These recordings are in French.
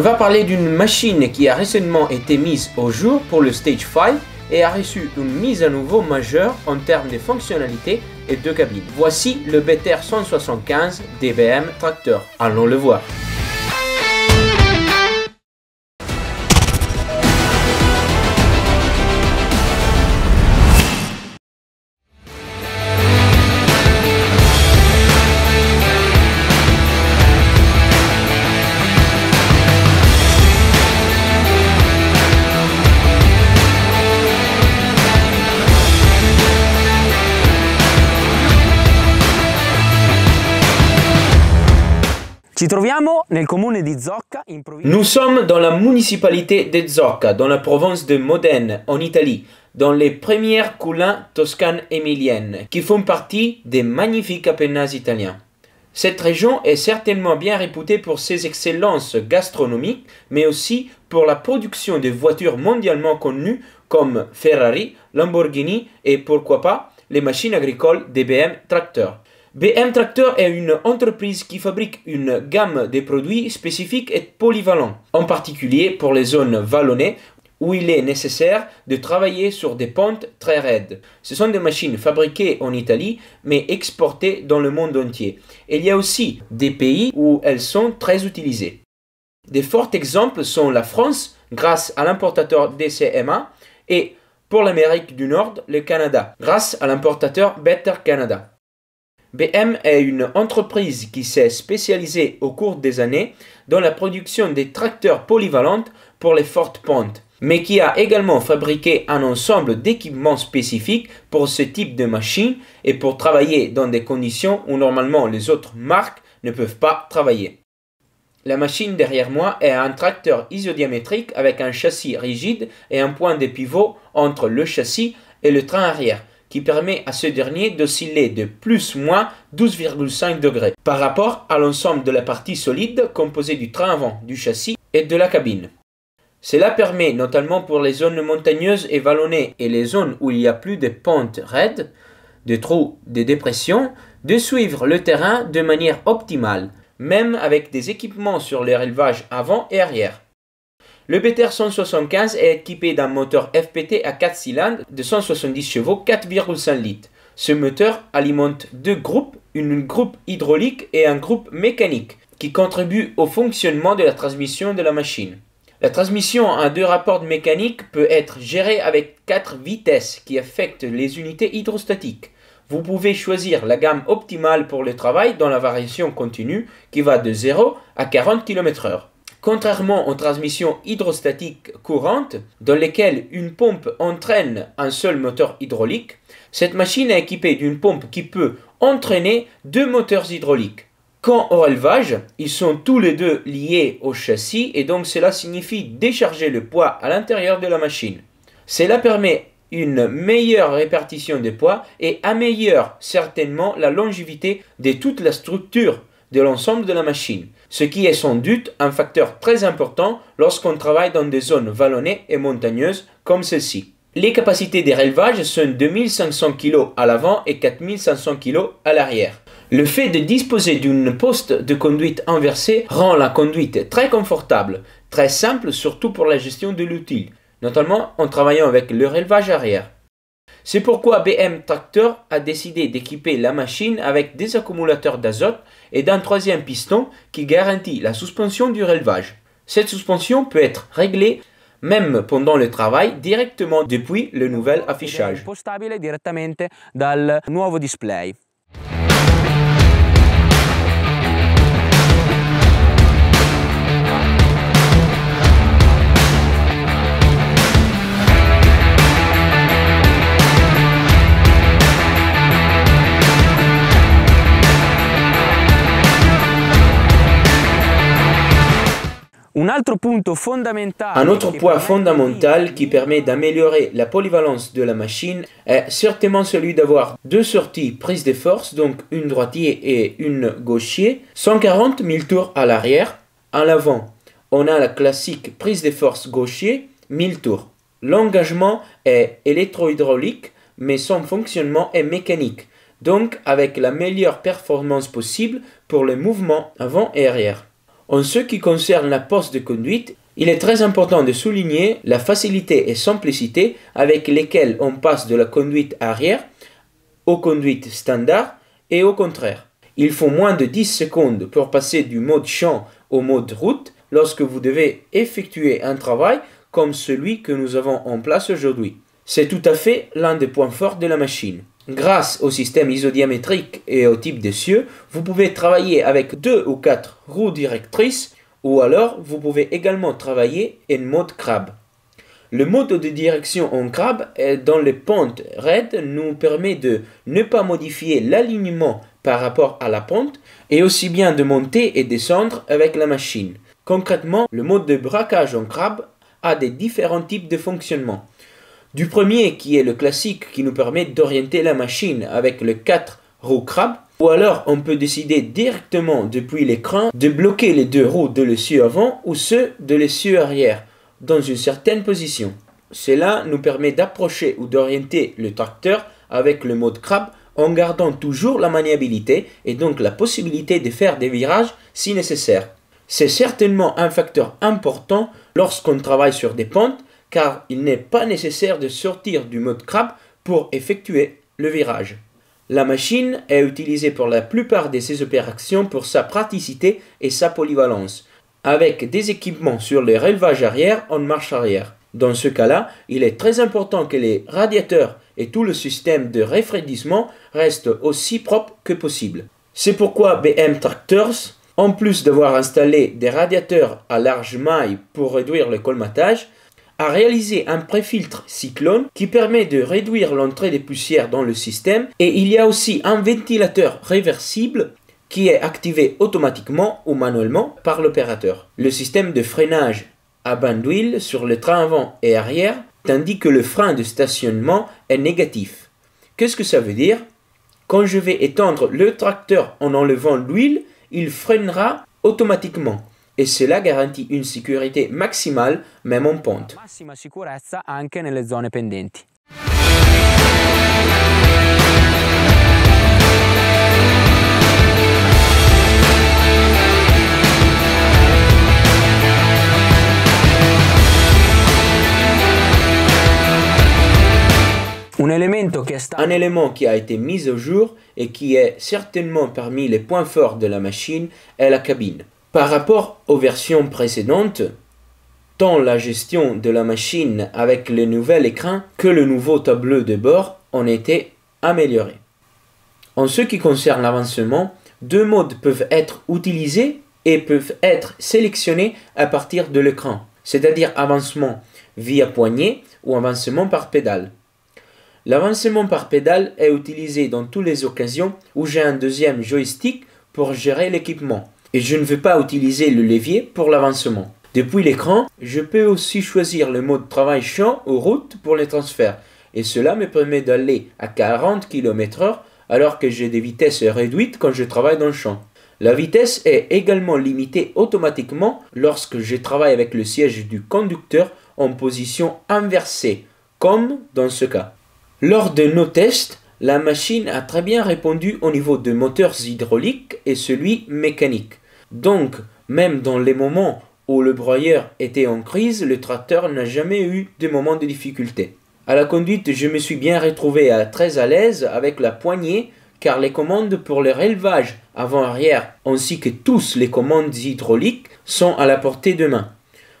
va parler d'une machine qui a récemment été mise au jour pour le Stage 5 et a reçu une mise à nouveau majeure en termes de fonctionnalité et de cabine. Voici le BTR 175 DBM Tracteur. Allons le voir. Nous sommes dans la municipalité de Zocca, dans la province de Modène, en Italie, dans les premières collines toscanes émiliennes, qui font partie des magnifiques Apennins italiens. Cette région est certainement bien réputée pour ses excellences gastronomiques, mais aussi pour la production de voitures mondialement connues comme Ferrari, Lamborghini et pourquoi pas les machines agricoles DBM Tracteur. BM Tracteur est une entreprise qui fabrique une gamme de produits spécifiques et polyvalents, en particulier pour les zones vallonnées où il est nécessaire de travailler sur des pentes très raides. Ce sont des machines fabriquées en Italie mais exportées dans le monde entier. Et il y a aussi des pays où elles sont très utilisées. Des forts exemples sont la France grâce à l'importateur DCMA et pour l'Amérique du Nord, le Canada grâce à l'importateur Better Canada. BM est une entreprise qui s'est spécialisée au cours des années dans la production des tracteurs polyvalents pour les fortes pentes, mais qui a également fabriqué un ensemble d'équipements spécifiques pour ce type de machine et pour travailler dans des conditions où normalement les autres marques ne peuvent pas travailler. La machine derrière moi est un tracteur isodiamétrique avec un châssis rigide et un point de pivot entre le châssis et le train arrière, qui permet à ce dernier d'osciller de plus-moins 12,5 degrés par rapport à l'ensemble de la partie solide composée du train avant, du châssis et de la cabine. Cela permet notamment pour les zones montagneuses et vallonnées et les zones où il y a plus de pentes raides, de trous, de dépressions, de suivre le terrain de manière optimale, même avec des équipements sur les relevages avant et arrière. Le BTR 175 est équipé d'un moteur FPT à 4 cylindres de 170 chevaux 4,5 litres. Ce moteur alimente deux groupes, une groupe hydraulique et un groupe mécanique, qui contribuent au fonctionnement de la transmission de la machine. La transmission à deux rapports mécaniques peut être gérée avec 4 vitesses qui affectent les unités hydrostatiques. Vous pouvez choisir la gamme optimale pour le travail dans la variation continue qui va de 0 à 40 km/h. Contrairement aux transmissions hydrostatiques courantes, dans lesquelles une pompe entraîne un seul moteur hydraulique, cette machine est équipée d'une pompe qui peut entraîner deux moteurs hydrauliques. Quant au relevage, ils sont tous les deux liés au châssis et donc cela signifie décharger le poids à l'intérieur de la machine. Cela permet une meilleure répartition des poids et améliore certainement la longévité de toute la structure de l'ensemble de la machine, ce qui est sans doute un facteur très important lorsqu'on travaille dans des zones vallonnées et montagneuses comme celle-ci. Les capacités de relevage sont 2500 kg à l'avant et 4500 kg à l'arrière. Le fait de disposer d'une poste de conduite inversée rend la conduite très confortable, très simple surtout pour la gestion de l'outil, notamment en travaillant avec le relevage arrière. C'est pourquoi BM Tracteur a décidé d'équiper la machine avec des accumulateurs d'azote et d'un troisième piston qui garantit la suspension du relevage. Cette suspension peut être réglée même pendant le travail directement depuis le nouvel affichage. Direttamente dal nuovo display. Un autre point fondamental qui permet d'améliorer la polyvalence de la machine est certainement celui d'avoir deux sorties prises de force, donc une droitier et une gauchier, 140 000 tours à l'arrière. À l'avant, on a la classique prise de force gauchier, 1000 tours. L'engagement est électro-hydraulique, mais son fonctionnement est mécanique, donc avec la meilleure performance possible pour les mouvements avant et arrière. En ce qui concerne la poste de conduite, il est très important de souligner la facilité et simplicité avec lesquelles on passe de la conduite arrière aux conduites standard et au contraire. Il faut moins de 10 secondes pour passer du mode champ au mode route lorsque vous devez effectuer un travail comme celui que nous avons en place aujourd'hui. C'est tout à fait l'un des points forts de la machine. Grâce au système isodiamétrique et au type d'essieu, vous pouvez travailler avec 2 ou 4 roues directrices ou alors vous pouvez également travailler en mode crabe. Le mode de direction en crabe dans les pentes raides nous permet de ne pas modifier l'alignement par rapport à la pente et aussi bien de monter et descendre avec la machine. Concrètement, le mode de braquage en crabe a des différents types de fonctionnement. Du premier qui est le classique qui nous permet d'orienter la machine avec le 4 roues crabe, ou alors on peut décider directement depuis l'écran de bloquer les 2 roues de l'essieu avant ou ceux de l'essieu arrière dans une certaine position. Cela nous permet d'approcher ou d'orienter le tracteur avec le mode crabe en gardant toujours la maniabilité et donc la possibilité de faire des virages si nécessaire. C'est certainement un facteur important lorsqu'on travaille sur des pentes car il n'est pas nécessaire de sortir du mode crabe pour effectuer le virage. La machine est utilisée pour la plupart de ses opérations pour sa praticité et sa polyvalence, avec des équipements sur le relevage arrière en marche arrière. Dans ce cas-là, il est très important que les radiateurs et tout le système de refroidissement restent aussi propres que possible. C'est pourquoi BM Tractors, en plus d'avoir installé des radiateurs à large maille pour réduire le colmatage, a réalisé un préfiltre cyclone qui permet de réduire l'entrée des poussières dans le système et il y a aussi un ventilateur réversible qui est activé automatiquement ou manuellement par l'opérateur. Le système de freinage à bain d'huile sur le train avant et arrière tandis que le frein de stationnement est négatif. Qu'est-ce que ça veut dire? Quand je vais étendre le tracteur en enlevant l'huile, il freinera automatiquement. Et cela garantit une sécurité maximale même en pente. Massima sicurezza anche nelle zone pendenti. Un élément qui a été mis au jour et qui est certainement parmi les points forts de la machine est la cabine. Par rapport aux versions précédentes, tant la gestion de la machine avec le nouvel écran que le nouveau tableau de bord ont été améliorés. En ce qui concerne l'avancement, 2 modes peuvent être utilisés et peuvent être sélectionnés à partir de l'écran, c'est-à-dire avancement via poignée ou avancement par pédale. L'avancement par pédale est utilisé dans toutes les occasions où j'ai un deuxième joystick pour gérer l'équipement. Et je ne veux pas utiliser le levier pour l'avancement. Depuis l'écran, je peux aussi choisir le mode travail champ ou route pour les transferts. Et cela me permet d'aller à 40 km/h alors que j'ai des vitesses réduites quand je travaille dans le champ. La vitesse est également limitée automatiquement lorsque je travaille avec le siège du conducteur en position inversée, comme dans ce cas. Lors de nos tests, la machine a très bien répondu au niveau de moteurs hydrauliques et celui mécanique. Donc, même dans les moments où le broyeur était en crise, le tracteur n'a jamais eu de moment de difficulté. À la conduite, je me suis bien retrouvé très à l'aise avec la poignée car les commandes pour le relevage avant-arrière ainsi que toutes les commandes hydrauliques sont à la portée de main.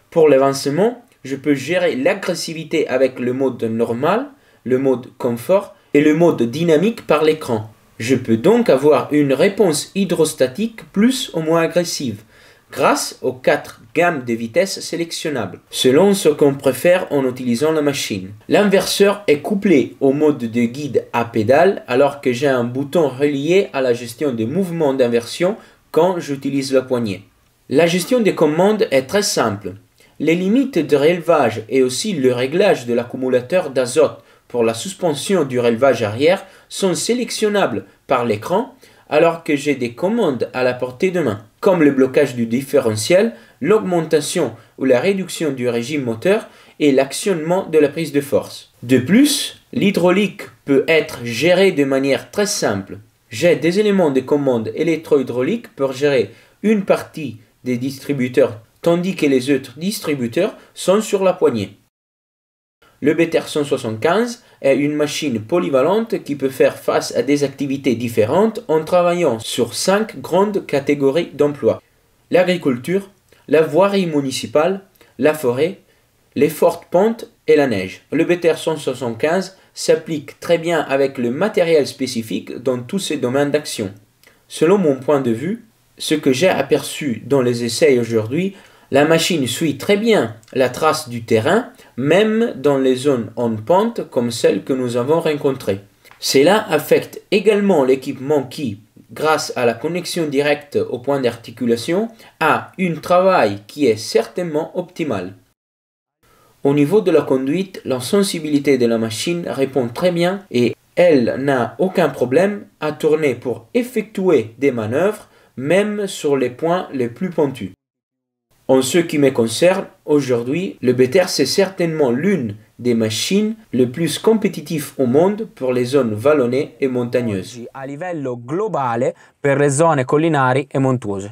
Pour l'avancement, je peux gérer l'agressivité avec le mode normal, le mode confort et le mode dynamique par l'écran. Je peux donc avoir une réponse hydrostatique plus ou moins agressive, grâce aux 4 gammes de vitesses sélectionnables, selon ce qu'on préfère en utilisant la machine. L'inverseur est couplé au mode de guide à pédale, alors que j'ai un bouton relié à la gestion des mouvements d'inversion quand j'utilise la poignée. La gestion des commandes est très simple. Les limites de relevage et aussi le réglage de l'accumulateur d'azote pour la suspension du relevage arrière sont sélectionnables par l'écran alors que j'ai des commandes à la portée de main, comme le blocage du différentiel, l'augmentation ou la réduction du régime moteur et l'actionnement de la prise de force. De plus, l'hydraulique peut être gérée de manière très simple. J'ai des éléments de commande électro-hydraulique pour gérer une partie des distributeurs, tandis que les autres distributeurs sont sur la poignée. Le BTR 175 est une machine polyvalente qui peut faire face à des activités différentes en travaillant sur 5 grandes catégories d'emploi. L'agriculture, la voirie municipale, la forêt, les fortes pentes et la neige. Le BTR 175 s'applique très bien avec le matériel spécifique dans tous ces domaines d'action. Selon mon point de vue, ce que j'ai aperçu dans les essais aujourd'hui, la machine suit très bien la trace du terrain, même dans les zones en pente comme celles que nous avons rencontrées. Cela affecte également l'équipement qui, grâce à la connexion directe au point d'articulation, a un travail qui est certainement optimal. Au niveau de la conduite, la sensibilité de la machine répond très bien et elle n'a aucun problème à tourner pour effectuer des manœuvres, même sur les points les plus pentus. En ce qui me concerne, aujourd'hui, le BTR c'est certainement l'une des machines les plus compétitives au monde pour les zones vallonnées et montagneuses. A livello globale per le zone collinari e montuose.